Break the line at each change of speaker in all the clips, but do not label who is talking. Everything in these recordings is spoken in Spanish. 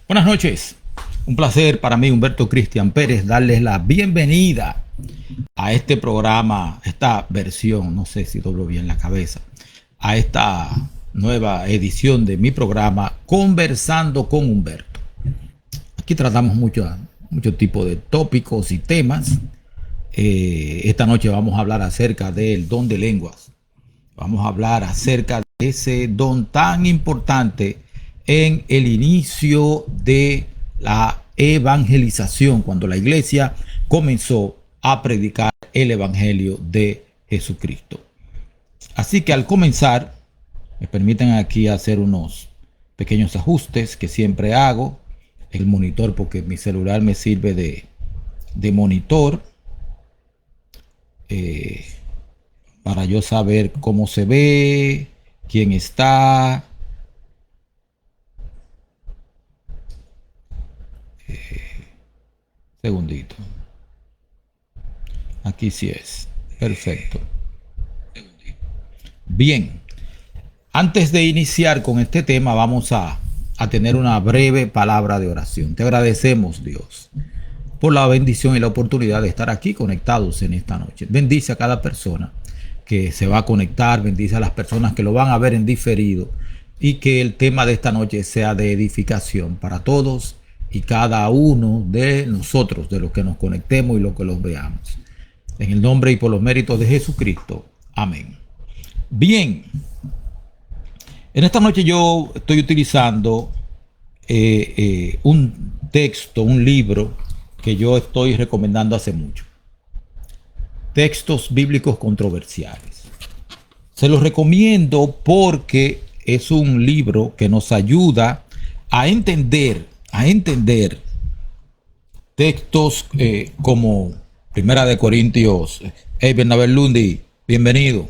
Buenas noches. Un placer para mí, Humberto Cristian Pérez, darles la bienvenida a este programa, esta versión, no sé si doblo bien la cabeza, a esta nueva edición de mi programa Conversando con Humberto. Aquí tratamos mucho tipo de tópicos y temas. Esta noche vamos a hablar acerca del don de lenguas. Vamos a hablar acerca de ese don tan importante en el inicio de la evangelización, cuando la iglesia comenzó a predicar el evangelio de Jesucristo. Así que al comenzar, me permiten aquí hacer unos pequeños ajustes que siempre hago. El monitor, porque mi celular me sirve de monitor para yo saber cómo se ve, quién está. Segundito. Aquí sí es. Perfecto. Bien. Antes de iniciar con este tema, vamos a tener una breve palabra de oración. Te agradecemos, Dios, por la bendición y la oportunidad de estar aquí conectados en esta noche. Bendice a cada persona que se va a conectar, bendice a las personas que lo van a ver en diferido, y que el tema de esta noche sea de edificación para todos y cada uno de nosotros, de los que nos conectemos y los que los veamos. En el nombre y por los méritos de Jesucristo. Amén. Bien. En esta noche yo estoy utilizando un texto, un libro que yo estoy recomendando hace mucho. Textos bíblicos controversiales. Se los recomiendo porque es un libro que nos ayuda a entender textos como Primera de Corintios. Hey, Bernabé Lundi, bienvenido.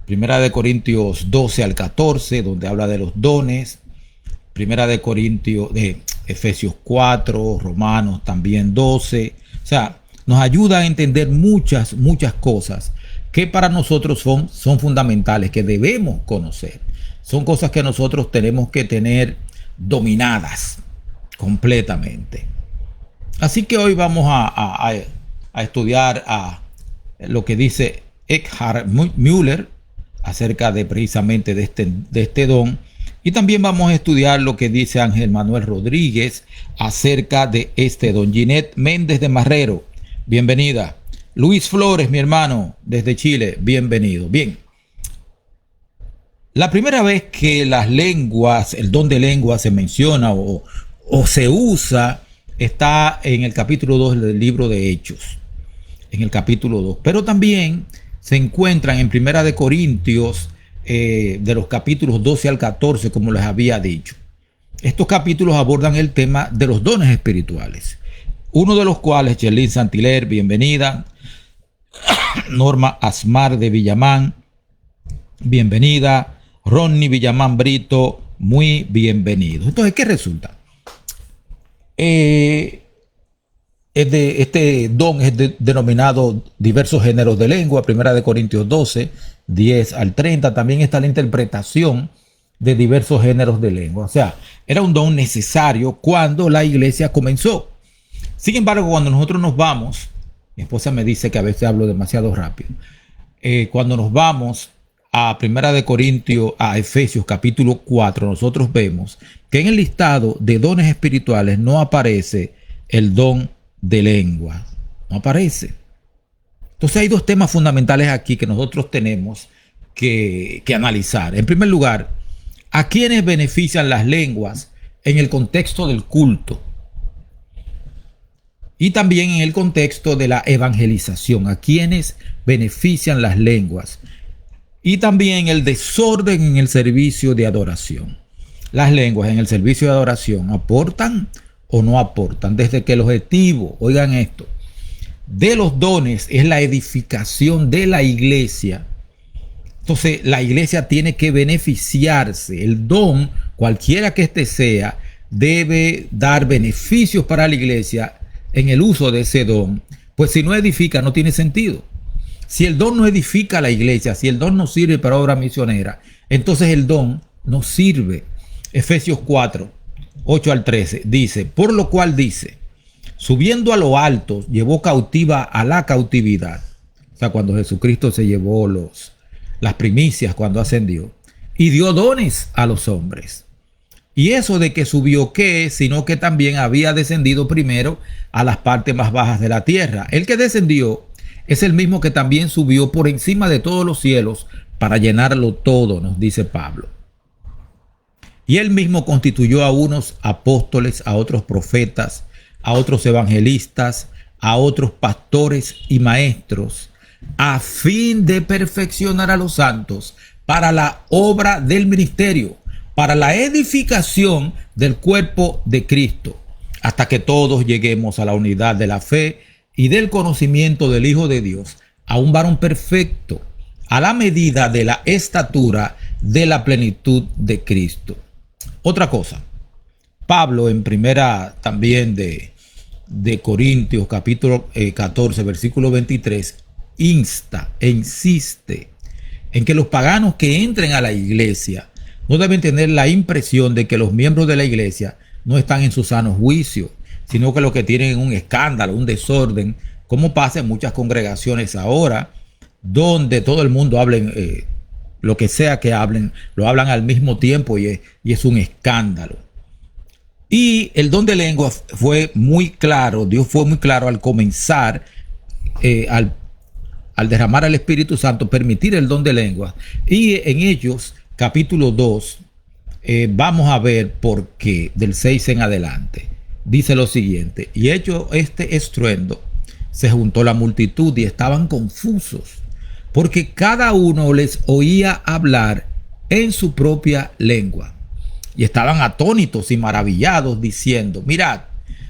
Primera de Corintios 12 al 14, donde habla de los dones. Primera de Corintios, de Efesios 4, Romanos también 12. O sea, nos ayuda a entender muchas cosas que para nosotros son fundamentales, que debemos conocer. Son cosas que nosotros tenemos que tener dominadas completamente. Así que hoy vamos a estudiar lo que dice Eckhart Müller acerca de precisamente de este don, y también vamos a estudiar lo que dice Ángel Manuel Rodríguez acerca de este don. Ginette Méndez de Marrero, bienvenida. Luis Flores, mi hermano, desde Chile, bienvenido. Bien. La primera vez que las lenguas, el don de lenguas se menciona o se usa, está en el capítulo 2 del libro de Hechos. En el capítulo 2. Pero también se encuentran en Primera de Corintios, de los capítulos 12 al 14, como les había dicho. Estos capítulos abordan el tema de los dones espirituales. Uno de los cuales, Cherlyn Santiler, bienvenida. Norma Asmar de Villamán, bienvenida. Ronnie Villamán Brito, muy bienvenido. Entonces, ¿qué resulta? Este don es denominado diversos géneros de lengua. Primera de Corintios 12, 10 al 30. También está la interpretación de diversos géneros de lengua. O sea, era un don necesario cuando la iglesia comenzó. Sin embargo, cuando nosotros nos vamos, mi esposa me dice que a veces hablo demasiado rápido. Cuando nos vamos a Primera de Corintios, a Efesios capítulo 4, nosotros vemos que en el listado de dones espirituales no aparece el don de lengua. No aparece. Entonces hay dos temas fundamentales aquí que nosotros tenemos que analizar. En primer lugar, ¿a quiénes benefician las lenguas en el contexto del culto? Y también en el contexto de la evangelización. ¿A quiénes benefician las lenguas? Y también el desorden en el servicio de adoración. Las lenguas en el servicio de adoración ¿aportan o no aportan? Desde que el objetivo, oigan esto, de los dones es la edificación de la iglesia. Entonces la iglesia tiene que beneficiarse. El don, cualquiera que este sea, debe dar beneficios para la iglesia en el uso de ese don. Pues si no edifica, no tiene sentido. Si el don no edifica a la iglesia, si el don no sirve para obra misionera, entonces el don no sirve. Efesios 4, 8 al 13, dice, por lo cual dice, subiendo a lo alto, llevó cautiva a la cautividad. O sea, cuando Jesucristo se llevó las primicias, cuando ascendió, y dio dones a los hombres. Y eso de que subió, ¿qué es? Sino que también había descendido primero a las partes más bajas de la tierra. El que descendió es el mismo que también subió por encima de todos los cielos para llenarlo todo, nos dice Pablo. Y él mismo constituyó a unos apóstoles, a otros profetas, a otros evangelistas, a otros pastores y maestros, a fin de perfeccionar a los santos para la obra del ministerio, para la edificación del cuerpo de Cristo, hasta que todos lleguemos a la unidad de la fe y del conocimiento del Hijo de Dios, a un varón perfecto, a la medida de la estatura de la plenitud de Cristo. Otra cosa, Pablo en primera también de Corintios capítulo 14 versículo 23 insta e insiste en que los paganos que entren a la iglesia no deben tener la impresión de que los miembros de la iglesia no están en su sano juicio, sino que lo que tienen es un escándalo, un desorden, como pasa en muchas congregaciones ahora, donde todo el mundo habla lo que sea que hablen, lo hablan al mismo tiempo y es un escándalo. Y el don de lengua fue muy claro, Dios fue muy claro al comenzar, al derramar al Espíritu Santo, permitir el don de lengua. Y en Hechos, capítulo 2, vamos a ver por qué, del 6 en adelante. Dice lo siguiente, y hecho este estruendo, se juntó la multitud y estaban confusos, porque cada uno les oía hablar en su propia lengua. Y estaban atónitos y maravillados, diciendo, mirad,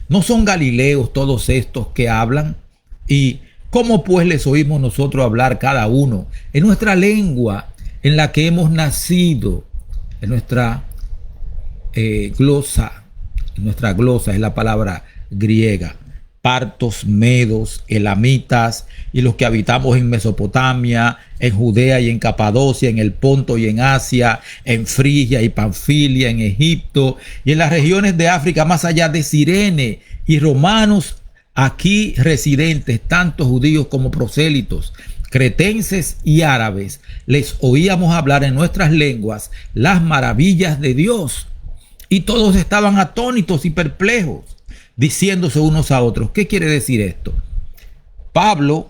¿no son galileos todos estos que hablan? ¿Y cómo pues les oímos nosotros hablar cada uno en nuestra lengua en la que hemos nacido? En nuestra glosa. Nuestra glosa es la palabra griega. Partos, medos, elamitas y los que habitamos en Mesopotamia, en Judea y en Capadocia, en el Ponto y en Asia, en Frigia y Panfilia, en Egipto y en las regiones de África más allá de Cirene, y romanos aquí residentes, tanto judíos como prosélitos, cretenses y árabes, les oíamos hablar en nuestras lenguas las maravillas de Dios. Y todos estaban atónitos y perplejos, diciéndose unos a otros, ¿qué quiere decir esto? Pablo,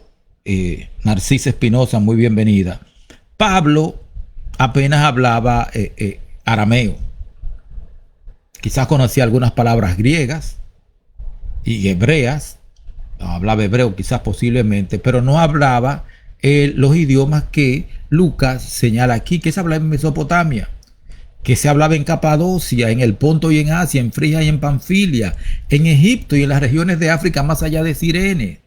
Narcisa Espinosa, muy bienvenida. Pablo apenas hablaba arameo. Quizás conocía algunas palabras griegas y hebreas. Hablaba hebreo quizás posiblemente, pero no hablaba los idiomas que Lucas señala aquí, que se hablaba en Mesopotamia, que se hablaba en Capadocia, en el Ponto y en Asia, en Frigia y en Panfilia, en Egipto y en las regiones de África más allá de Cirene.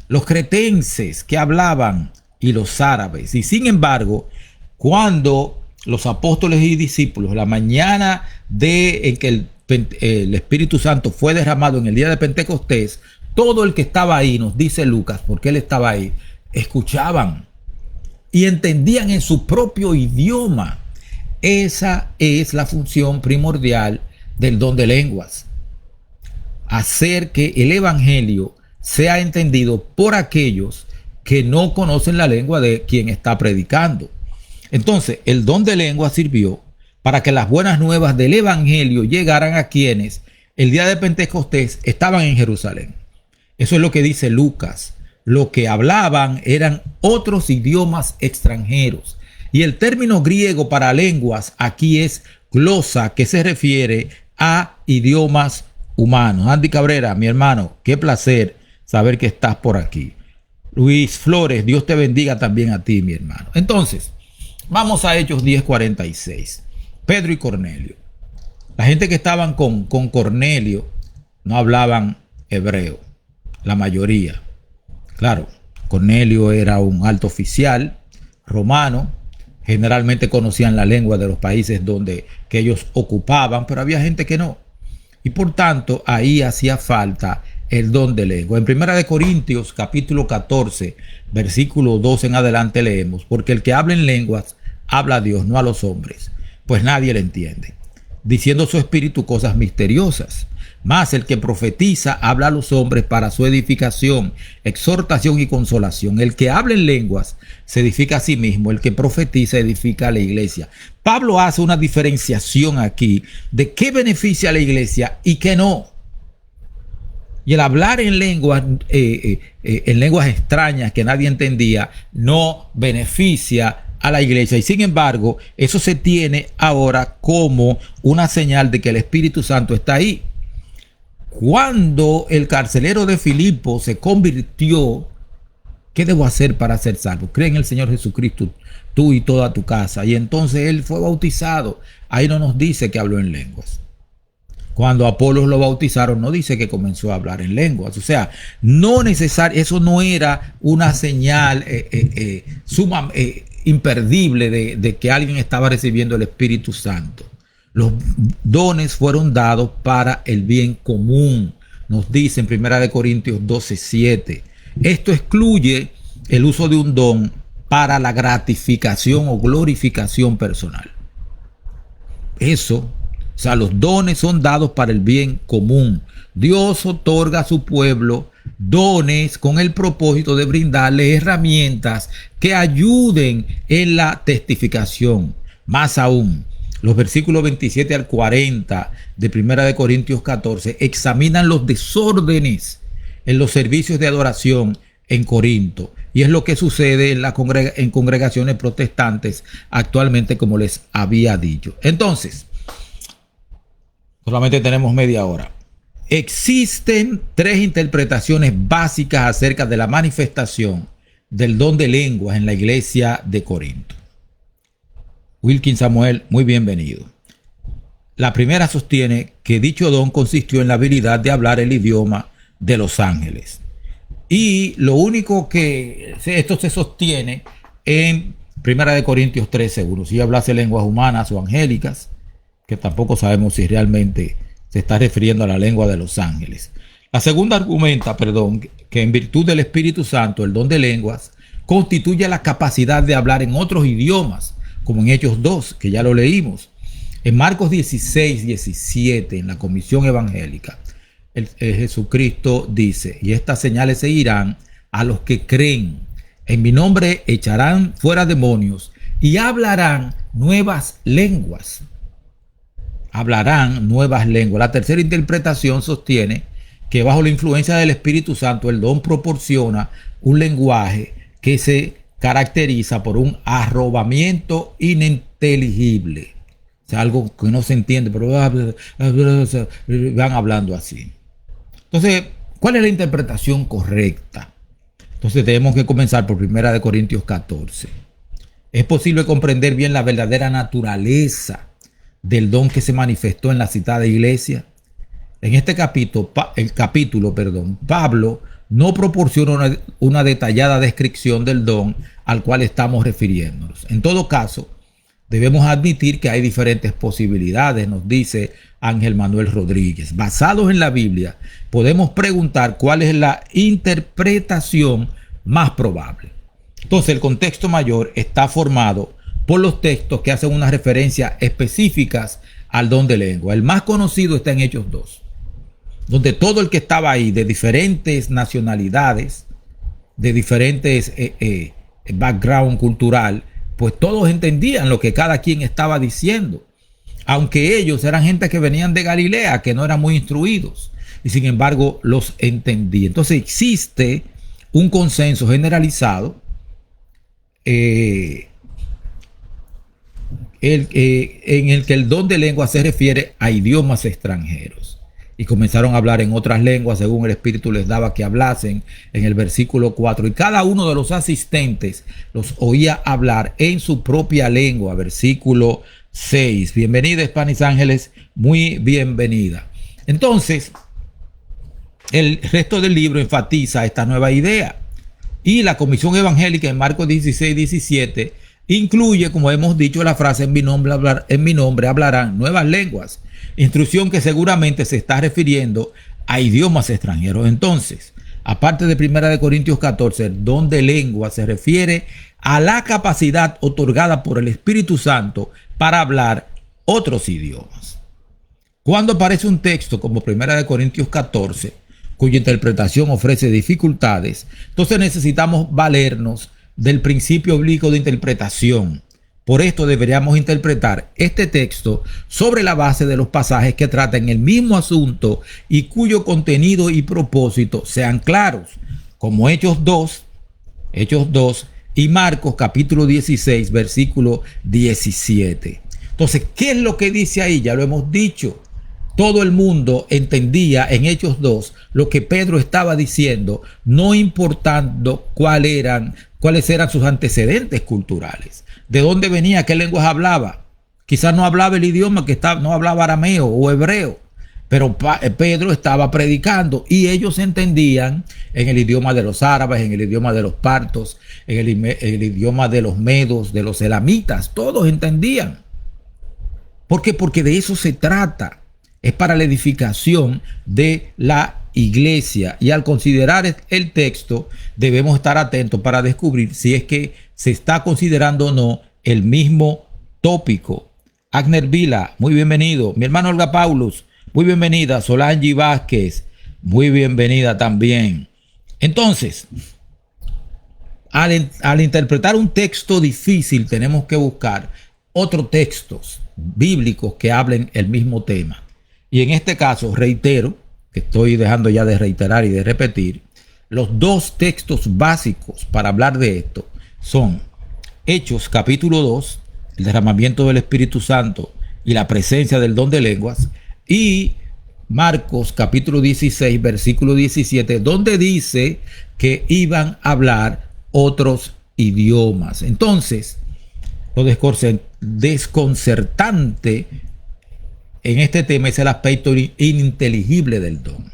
Los cretenses que hablaban y los árabes. Y sin embargo, cuando los apóstoles y discípulos, la mañana en que el Espíritu Santo fue derramado en el día de Pentecostés, todo el que estaba ahí, nos dice Lucas, porque él estaba ahí, escuchaban y entendían en su propio idioma. Esa es la función primordial del don de lenguas. Hacer que el evangelio sea entendido por aquellos que no conocen la lengua de quien está predicando. Entonces, el don de lengua sirvió para que las buenas nuevas del evangelio llegaran a quienes el día de Pentecostés estaban en Jerusalén. Eso es lo que dice Lucas. Lo que hablaban eran otros idiomas extranjeros. Y el término griego para lenguas aquí es glosa, que se refiere a idiomas humanos. Andy Cabrera, mi hermano, qué placer saber que estás por aquí. Luis Flores, Dios te bendiga también a ti, mi hermano. Entonces, vamos a Hechos 10:46. Pedro y Cornelio. La gente que estaban con Cornelio no hablaban hebreo, la mayoría. Claro, Cornelio era un alto oficial romano. Generalmente conocían la lengua de los países que ellos ocupaban, pero había gente que no. Y por tanto, ahí hacía falta el don de lengua. En 1 Corintios, capítulo 14, versículo 2 en adelante leemos, porque el que habla en lenguas, habla a Dios, no a los hombres, pues nadie le entiende. diciendo su espíritu cosas misteriosas. Mas el que profetiza habla a los hombres para su edificación, exhortación y consolación. El que habla en lenguas se edifica a sí mismo, el que profetiza edifica a la iglesia. Pablo hace una diferenciación aquí de qué beneficia a la iglesia y qué no. Y el hablar en lenguas extrañas que nadie entendía no beneficia a la iglesia, y sin embargo eso se tiene ahora como una señal de que el Espíritu Santo está ahí. Cuando el carcelero de Filipo se convirtió, ¿qué debo hacer para ser salvo? Cree en el Señor Jesucristo, tú y toda tu casa. Y entonces él fue bautizado. Ahí no nos dice que habló en lenguas. Cuando Apolos lo bautizaron, no dice que comenzó a hablar en lenguas. O sea, no necesario, eso no era una señal imperdible de que alguien estaba recibiendo el Espíritu Santo. Los dones fueron dados para el bien común. Nos dice en 1 Corintios 12:7. Esto excluye el uso de un don para la gratificación o glorificación personal. O sea, los dones son dados para el bien común. Dios otorga a su pueblo dones con el propósito de brindarle herramientas que ayuden en la testificación. Más aún, los versículos 27 al 40 de 1 Corintios 14 examinan los desórdenes en los servicios de adoración en Corinto. Y es lo que sucede en congregaciones protestantes actualmente, como les había dicho. Entonces, solamente tenemos media hora. Existen tres interpretaciones básicas acerca de la manifestación del don de lenguas en la iglesia de Corinto. Wilkin Samuel, muy bienvenido. La primera sostiene que dicho don consistió en la habilidad de hablar el idioma de los ángeles. Y lo único que esto se sostiene en 1 Corintios 13:1. Si hablase lenguas humanas o angélicas, que tampoco sabemos si realmente se está refiriendo a la lengua de los ángeles. La segunda argumenta, que en virtud del Espíritu Santo, el don de lenguas constituye la capacidad de hablar en otros idiomas, como en Hechos 2, que ya lo leímos. En Marcos 16:17, en la comisión evangélica, Jesucristo dice: y estas señales seguirán a los que creen. En mi nombre echarán fuera demonios y hablarán nuevas lenguas. Hablarán nuevas lenguas. La tercera interpretación sostiene que bajo la influencia del Espíritu Santo el don proporciona un lenguaje que se caracteriza por un arrobamiento ininteligible. O sea, algo que no se entiende, pero van hablando así. Entonces, ¿cuál es la interpretación correcta? Entonces tenemos que comenzar por 1 Corintios 14. Es posible comprender bien la verdadera naturaleza del don que se manifestó en la citada iglesia. En este capítulo, Pablo no proporciona una detallada descripción del don al cual estamos refiriéndonos. En todo caso, debemos admitir que hay diferentes posibilidades, nos dice Ángel Manuel Rodríguez. Basados en la Biblia, podemos preguntar cuál es la interpretación más probable. Entonces, el contexto mayor está formado por los textos que hacen unas referencias específicas al don de lengua. El más conocido está en Hechos 2, donde todo el que estaba ahí, de diferentes nacionalidades, de diferentes background cultural, pues todos entendían lo que cada quien estaba diciendo, aunque ellos eran gente que venían de Galilea, que no eran muy instruidos, y sin embargo los entendían. Entonces existe un consenso generalizado en el que el don de lengua se refiere a idiomas extranjeros. Y comenzaron a hablar en otras lenguas según el Espíritu les daba que hablasen, en el versículo 4. Y cada uno de los asistentes los oía hablar en su propia lengua, versículo 6. Bienvenida, Spanish Ángeles, muy bienvenida. Entonces, el resto del libro enfatiza esta nueva idea. Y la Comisión Evangélica en Marcos 16:17 incluye, como hemos dicho, la frase en mi nombre hablarán nuevas lenguas. Instrucción que seguramente se está refiriendo a idiomas extranjeros. Entonces, aparte de 1 Corintios 14, el don de lengua se refiere a la capacidad otorgada por el Espíritu Santo para hablar otros idiomas. Cuando aparece un texto como 1 Corintios 14, cuya interpretación ofrece dificultades, entonces necesitamos valernos del principio bíblico de interpretación. Por esto deberíamos interpretar este texto sobre la base de los pasajes que tratan el mismo asunto y cuyo contenido y propósito sean claros, como Hechos 2 y Marcos capítulo 16, versículo 17. Entonces, ¿qué es lo que dice ahí? Ya lo hemos dicho. Todo el mundo entendía en Hechos 2 lo que Pedro estaba diciendo, no importando cuáles eran sus antecedentes culturales, de dónde venía, qué lenguas hablaba. Quizás no hablaba el idioma no hablaba arameo o hebreo, pero Pedro estaba predicando y ellos entendían en el idioma de los árabes, en el idioma de los partos, en el idioma de los medos, de los elamitas, todos entendían. ¿Por qué? Porque de eso se trata. Es para la edificación de la iglesia. Y al considerar el texto, debemos estar atentos para descubrir si es que se está considerando o no el mismo tópico. Agner Vila, muy bienvenido. Mi hermano Olga Paulus, muy bienvenida. Solange Vázquez, muy bienvenida también. Entonces, al interpretar un texto difícil, tenemos que buscar otros textos bíblicos que hablen el mismo tema. Y en este caso, reitero, que estoy dejando ya de reiterar y de repetir, los dos textos básicos para hablar de esto son Hechos capítulo 2, el derramamiento del Espíritu Santo y la presencia del don de lenguas, y Marcos capítulo 16, versículo 17, donde dice que iban a hablar otros idiomas. Entonces, lo desconcertante en este tema es el aspecto ininteligible del don.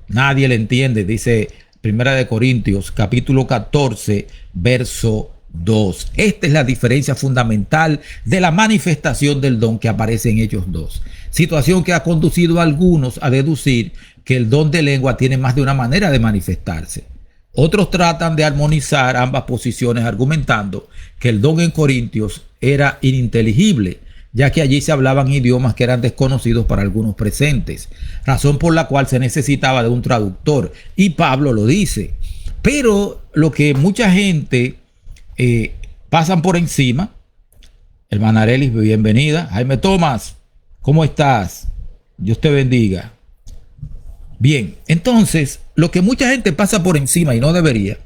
Nadie le entiende, dice 1 Corintios capítulo 14, verso 2. Esta es la diferencia fundamental de la manifestación del don que aparece en Hechos 2. Situación que ha conducido a algunos a deducir que el don de lengua tiene más de una manera de manifestarse. Otros tratan de armonizar ambas posiciones argumentando que el don en Corintios era ininteligible, ya que allí se hablaban idiomas que eran desconocidos para algunos presentes, razón por la cual se necesitaba de un traductor, y Pablo lo dice. Pero lo que mucha gente pasan por encima, hermana Arelis, bienvenida. Jaime Tomás, ¿cómo estás? Dios te bendiga. Bien, entonces, lo que mucha gente pasa por encima y no debería,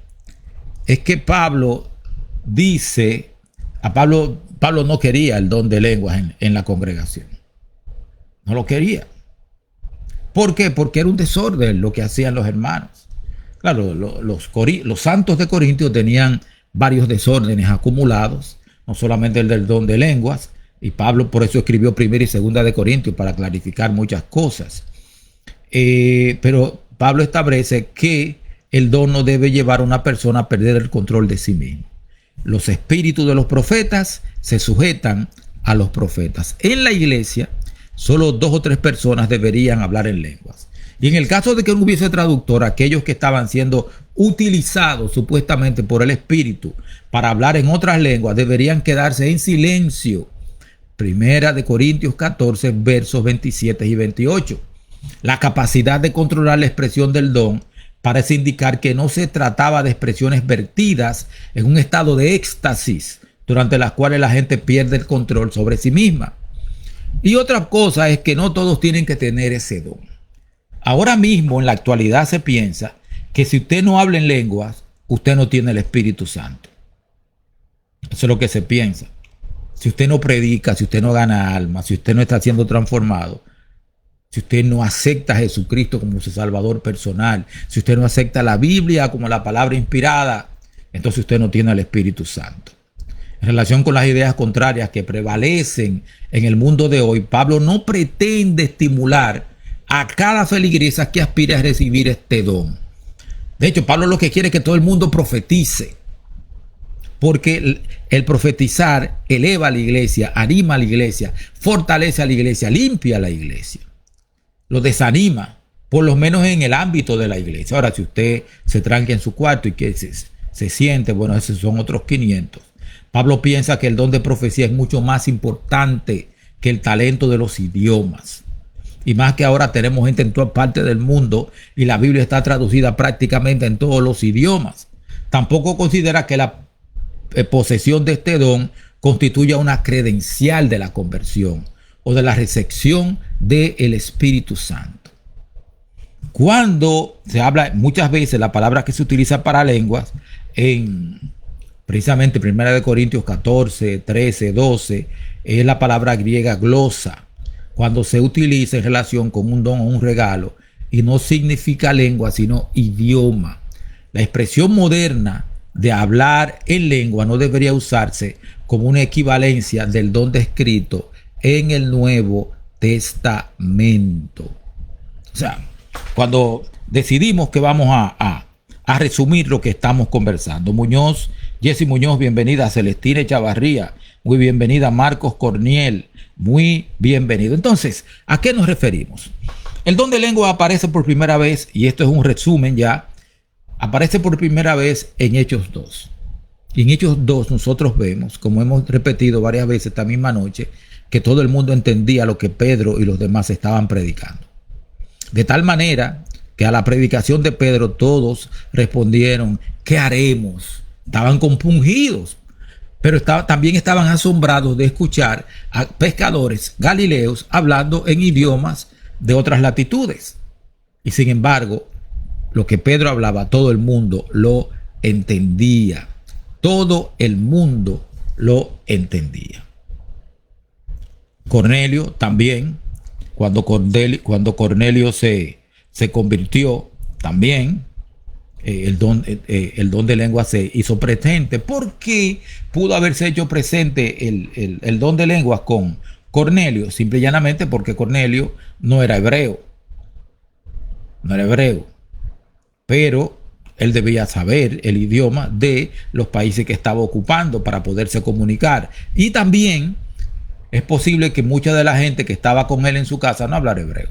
es que Pablo dice, Pablo no quería el don de lenguas en la congregación. No lo quería. ¿Por qué? Porque era un desorden lo que hacían los hermanos. Claro, los santos de Corintios tenían varios desórdenes acumulados, no solamente el del don de lenguas, y Pablo por eso escribió 1 y 2 de Corintios para clarificar muchas cosas. Pero Pablo establece que el don no debe llevar a una persona a perder el control de sí mismo. Los espíritus de los profetas se sujetan a los profetas. En la iglesia, solo 2 o 3 personas deberían hablar en lenguas. Y en el caso de que no hubiese traductor, aquellos que estaban siendo utilizados supuestamente por el Espíritu para hablar en otras lenguas deberían quedarse en silencio. 1 Corintios 14, versos 27 y 28. La capacidad de controlar la expresión del don parece indicar que no se trataba de expresiones vertidas en un estado de éxtasis durante las cuales la gente pierde el control sobre sí misma. Y otra cosa es que no todos tienen que tener ese don. Ahora mismo en la actualidad se piensa que si usted no habla en lenguas, usted no tiene el Espíritu Santo. Eso es lo que se piensa. Si usted no predica, si usted no gana almas, si usted no está siendo transformado, si usted no acepta a Jesucristo como su Salvador personal, si usted no acepta la Biblia como la palabra inspirada, entonces usted no tiene el Espíritu Santo. En relación con las ideas contrarias que prevalecen en el mundo de hoy, Pablo no pretende estimular a cada feligresa que aspire a recibir este don. De hecho, Pablo lo que quiere es que todo el mundo profetice, porque el profetizar eleva a la iglesia, anima a la iglesia, fortalece a la iglesia, limpia a la iglesia, lo desanima, por lo menos en el ámbito de la iglesia. Ahora, si usted se tranca en su cuarto y que se siente, bueno, esos son otros 500. Pablo piensa que el don de profecía es mucho más importante que el talento de los idiomas. y más que ahora tenemos gente en todas partes del mundo y la Biblia está traducida prácticamente en todos los idiomas. Tampoco considera que la posesión de este don constituya una credencial de la conversión o de la recepción del Espíritu Santo. Cuando se habla muchas veces, la palabra que se utiliza para lenguas en precisamente 1 Corintios 14, 13, 12 es la palabra griega glosa, cuando se utiliza en relación con un don o un regalo y no significa lengua sino idioma. La expresión moderna de hablar en lengua no debería usarse como una equivalencia del don descrito en el Nuevo Testamento. O sea, cuando decidimos que vamos a resumir lo que estamos conversando. Jessy Muñoz, bienvenida. Celestina Chavarría, muy bienvenida. Marcos Corniel, muy bienvenido. Entonces, ¿a qué nos referimos? El don de lengua aparece por primera vez, y esto es un resumen ya, aparece por primera vez en Hechos 2. Y en Hechos 2 nosotros vemos, como hemos repetido varias veces esta misma noche, que todo el mundo entendía lo que Pedro y los demás estaban predicando. De tal manera que a la predicación de Pedro todos respondieron, ¿qué haremos? Estaban compungidos, pero también estaban asombrados de escuchar a pescadores galileos hablando en idiomas de otras latitudes. Y sin embargo, lo que Pedro hablaba, todo el mundo lo entendía. Todo el mundo lo entendía. Cornelio también, cuando Cornelio se convirtió, también el don de lengua se hizo presente. ¿Por qué pudo haberse hecho presente el don de lenguas con Cornelio? Simple y llanamente porque Cornelio no era hebreo. No era hebreo. Pero él debía saber el idioma de los países que estaba ocupando para poderse comunicar. Y también es posible que mucha de la gente que estaba con él en su casa no hablara hebreo.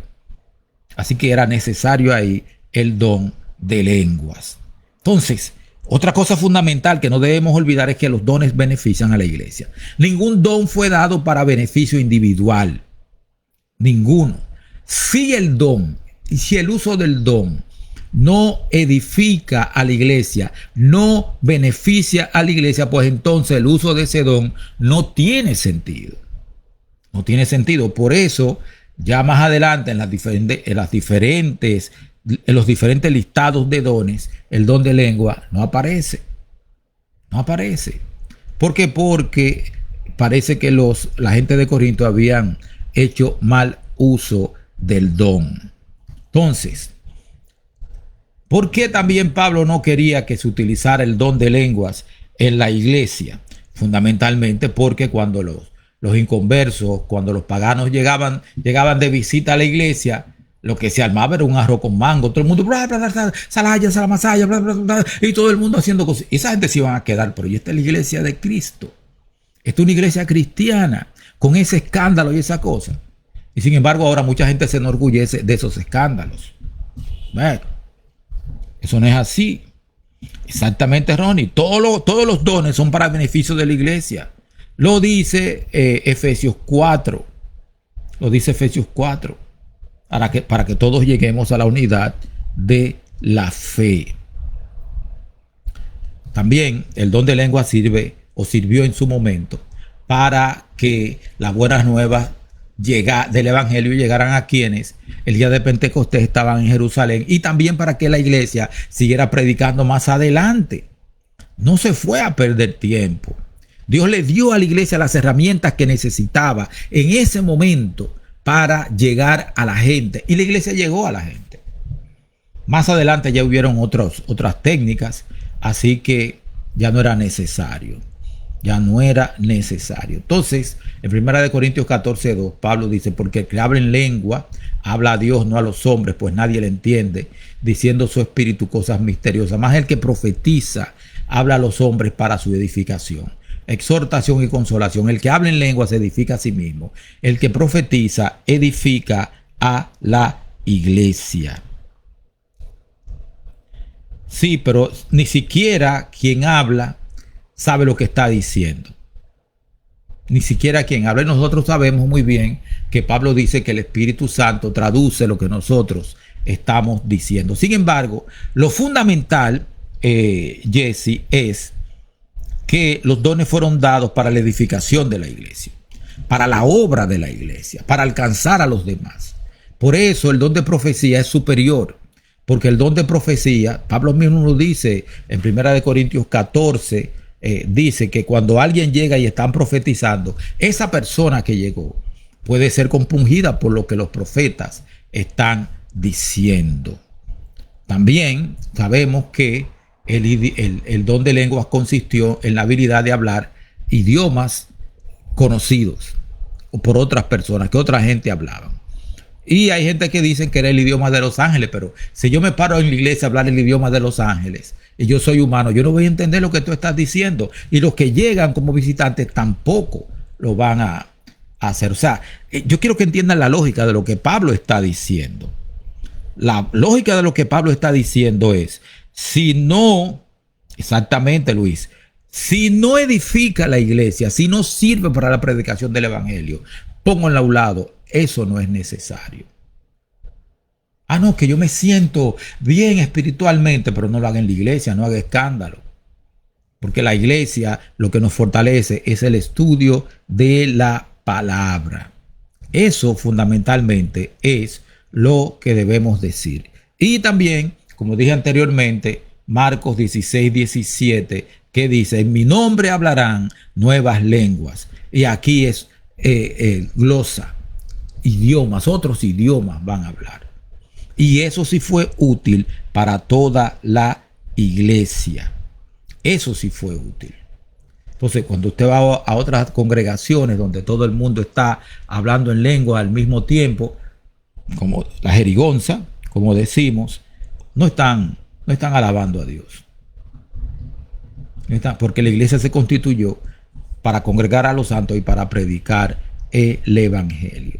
Así que era necesario ahí el don de lenguas. Entonces, otra cosa fundamental que no debemos olvidar es que los dones benefician a la iglesia. Ningún don fue dado para beneficio individual. Ninguno. Si el don y si el uso del don no edifica a la iglesia, no beneficia a la iglesia, pues entonces el uso de ese don no tiene sentido. No tiene sentido. Por eso, ya más adelante en los diferentes listados de dones, el don de lengua no aparece. No aparece. ¿Por qué? Porque parece que la gente de Corinto habían hecho mal uso del don. Entonces, ¿por qué también Pablo no quería que se utilizara el don de lenguas en la iglesia? Fundamentalmente porque cuando los inconversos, cuando los paganos llegaban de visita a la iglesia, lo que se armaba era un arroz con mango, todo el mundo, salaya, salamasaya, bla, bla, bla, y todo el mundo haciendo cosas. Esa gente se iban a quedar, pero esta es la iglesia de Cristo. Esta es una iglesia cristiana, con ese escándalo y esa cosa. Y sin embargo, ahora mucha gente se enorgullece de esos escándalos. Bueno, eso no es así. Exactamente, Ronnie. Todos los dones son para beneficio de la iglesia. Lo dice Efesios 4. Lo dice Efesios 4. Para que todos lleguemos a la unidad de la fe. También el don de lengua sirvió en su momento para que las buenas nuevas del evangelio llegaran a quienes el día de Pentecostés estaban en Jerusalén, y también para que la iglesia siguiera predicando más adelante. No se fue a perder tiempo. Dios le dio a la iglesia las herramientas que necesitaba en ese momento para llegar a la gente, y la iglesia llegó a la gente. Más adelante ya hubieron otras técnicas, así que ya no era necesario. Ya no era necesario. Entonces, en 1 Corintios 14:2, Pablo dice, porque el que habla en lengua, habla a Dios, no a los hombres, pues nadie le entiende, diciendo su espíritu cosas misteriosas. Más el que profetiza, habla a los hombres para su edificación, exhortación y consolación. El que habla en lengua se edifica a sí mismo. El que profetiza, edifica a la iglesia. Sí, pero ni siquiera quien habla sabe lo que está diciendo. ni siquiera quien habla. Y nosotros sabemos muy bien que Pablo dice que el Espíritu Santo traduce lo que nosotros estamos diciendo. Sin embargo, lo fundamental, Jesse, es que los dones fueron dados para la edificación de la iglesia, para la obra de la iglesia, para alcanzar a los demás. Por eso el don de profecía es superior, porque el don de profecía, Pablo mismo lo dice en 1 Corintios 14, dice que cuando alguien llega y están profetizando, esa persona que llegó puede ser compungida por lo que los profetas están diciendo. También sabemos que el don de lenguas consistió en la habilidad de hablar idiomas conocidos por otras personas, que otra gente hablaba. Y hay gente que dicen que era el idioma de los ángeles, pero si yo me paro en la iglesia a hablar el idioma de los ángeles y yo soy humano, yo no voy a entender lo que tú estás diciendo. Y los que llegan como visitantes tampoco lo van a hacer. O sea, yo quiero que entiendan la lógica de lo que Pablo está diciendo. La lógica de lo que Pablo está diciendo es, si no, exactamente, Luis, si no edifica la iglesia, si no sirve para la predicación del evangelio, pónganlo a un lado, eso no es necesario. Ah, no, que yo me siento bien espiritualmente, pero no lo haga en la iglesia, no haga escándalo. Porque la iglesia lo que nos fortalece es el estudio de la palabra. Eso fundamentalmente es lo que debemos decir. Y también, como dije anteriormente, Marcos 16, 17, que dice, en mi nombre hablarán nuevas lenguas. Y aquí es glosa, idiomas, otros idiomas van a hablar. Y eso sí fue útil para toda la iglesia. Eso sí fue útil. Entonces, cuando usted va a otras congregaciones donde todo el mundo está hablando en lengua al mismo tiempo, como la jerigonza, como decimos, no están alabando a Dios. Porque la iglesia se constituyó para congregar a los santos y para predicar el evangelio.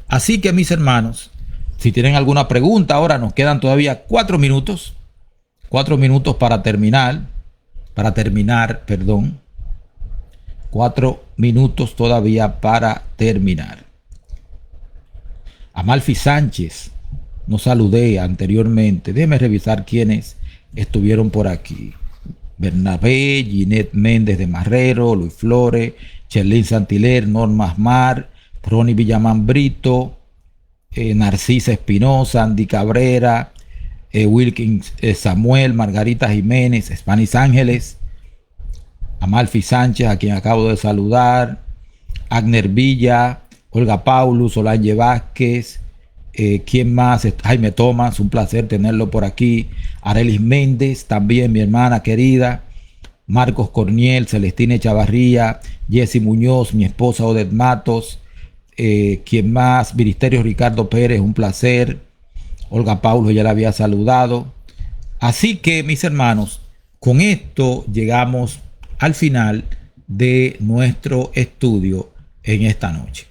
Así que, mis hermanos, si tienen alguna pregunta, ahora nos quedan todavía 4 minutos. 4 minutos para terminar. 4 minutos todavía para terminar. Amalfi Sánchez, nos saludé anteriormente. Déjeme revisar quiénes estuvieron por aquí. Bernabé, Ginette Méndez de Marrero, Luis Flores, Cherlin Santiler, Norma Asmar, Ronnie Villamán Brito, Narcisa Espinosa, Andy Cabrera, Wilkins Samuel, Margarita Jiménez, Spanish Ángeles, Amalfi Sánchez, a quien acabo de saludar, Agner Villa, Olga Paulus, Solange Vázquez, ¿quién más? Jaime Tomás, un placer tenerlo por aquí. Arelis Méndez, también mi hermana querida. Marcos Corniel, Celestina Chavarría, Jessy Muñoz, mi esposa Odette Matos. ¿Quién más? Ministerio Ricardo Pérez, un placer. Olga Paulo ya la había saludado. Así que, mis hermanos, con esto llegamos al final de nuestro estudio en esta noche.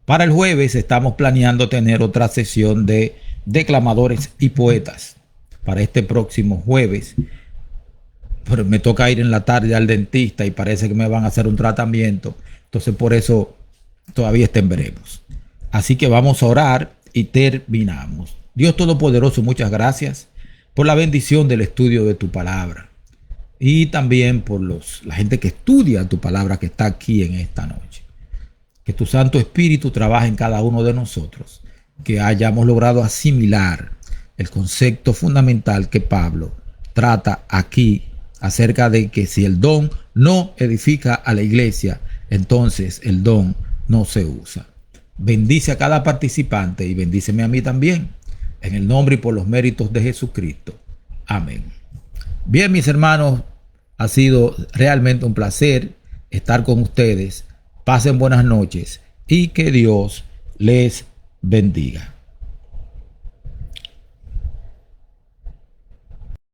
Para el jueves estamos planeando tener otra sesión de declamadores y poetas para este próximo jueves. Pero me toca ir en la tarde al dentista y parece que me van a hacer un tratamiento. Entonces por eso todavía está en veremos. Así que vamos a orar y terminamos. Dios Todopoderoso, muchas gracias por la bendición del estudio de tu palabra. Y también por la gente que estudia tu palabra que está aquí en esta noche. Que tu Santo Espíritu trabaje en cada uno de nosotros. Que hayamos logrado asimilar el concepto fundamental que Pablo trata aquí acerca de que si el don no edifica a la iglesia, entonces el don no se usa. Bendice a cada participante y bendíceme a mí también. En el nombre y por los méritos de Jesucristo. Amén. Bien, mis hermanos, ha sido realmente un placer estar con ustedes. Pasen buenas noches y que Dios les bendiga.